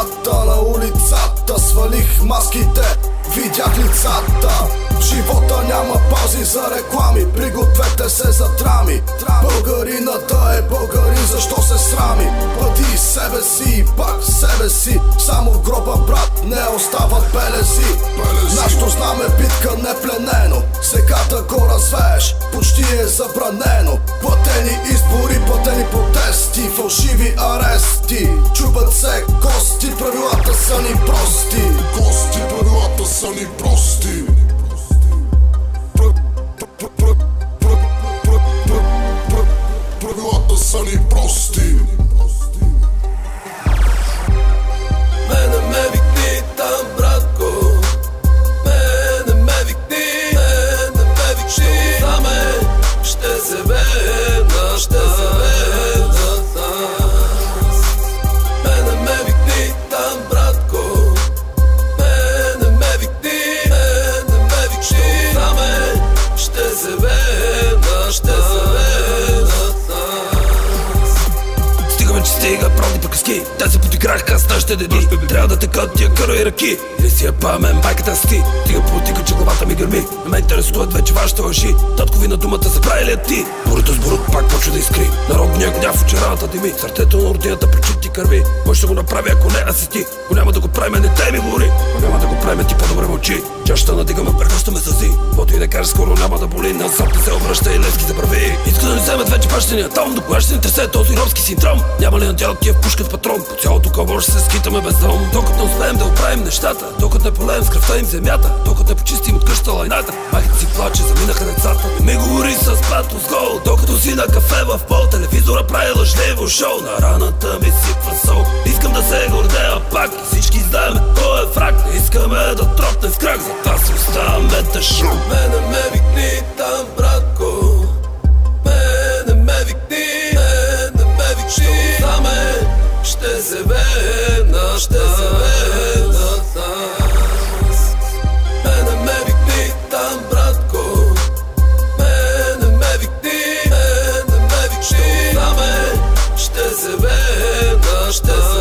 децата на улицата, свалих маските, видях лицата. В живота няма паузи за реклами, пригответе се за драми. Българината е българин, защо се срами? Бъди себе си, пак себе си. Само в гроба, брат, не остават белези. Нашето знаме битка не пленено, сега да го развееш почти е забранено. Платени избори, платени протести, фалшиви арести. Чубят се кости, правилата са ни прости. Кости, правилата са ни прости. Правилата са ни прости. Мене ме викни там, братко. Мене ме викни, мене ме викни. За мен ще се върна, ще се върна там. Мене ме викни там, братко. Мене ме викни, мене ме викни. За мен ще се върна, ще се върна там. Стигаме, че стига правди приказки. Те се подиграха с нашите деди. Трябва да текат тия кърва и ръки. Или си я памен, майката си ти. Тига политика, че главата ми гърми. Не ме интересуват вече вашите лъжи. Таткови на думата са правили а ти. Бурето с бурук пак почва да изкри. Народния гняв в очараната дими. Сърцето на родината пречити кърви. Кой ще го направи, ако не аз и ти? Ако няма да го правим, не те ми говори. Ако няма да го правим, ти по-добре мълчи. Чашата надигаме, прехващаме съзи. Каквото и да кажеш, скоро няма да боли. Назад не се обръща и лески забрави. Иска да ни вземат вече бащиния там. До кога ще ни тресе този робски синдром? Няма ли надял тия в пушка с патрон? По цялото кълбо ще се скитаме без дом. Докато не успеем да оправим нещата, докато не полеем с кръвта им земята, докато не почистим от къща лайната. Майката си плаче, заминаха децата. Не ми говори с патос гол, докато си на кафе в пол. Телевизора прави лъжливо шоу, на раната ми сипва сол. Искам да се гордея пак и всички знаем кой е враг. Не искаме да тропнем в крак, затова си оставаме да шоу. Мене ме викни там, братко. Мене ме викни, мене ме викни. За мен ще се върна, ще се върна там. Мене ме викни там, братко. Мене ме викни, мене ме викни. За мен ще се върна, ще се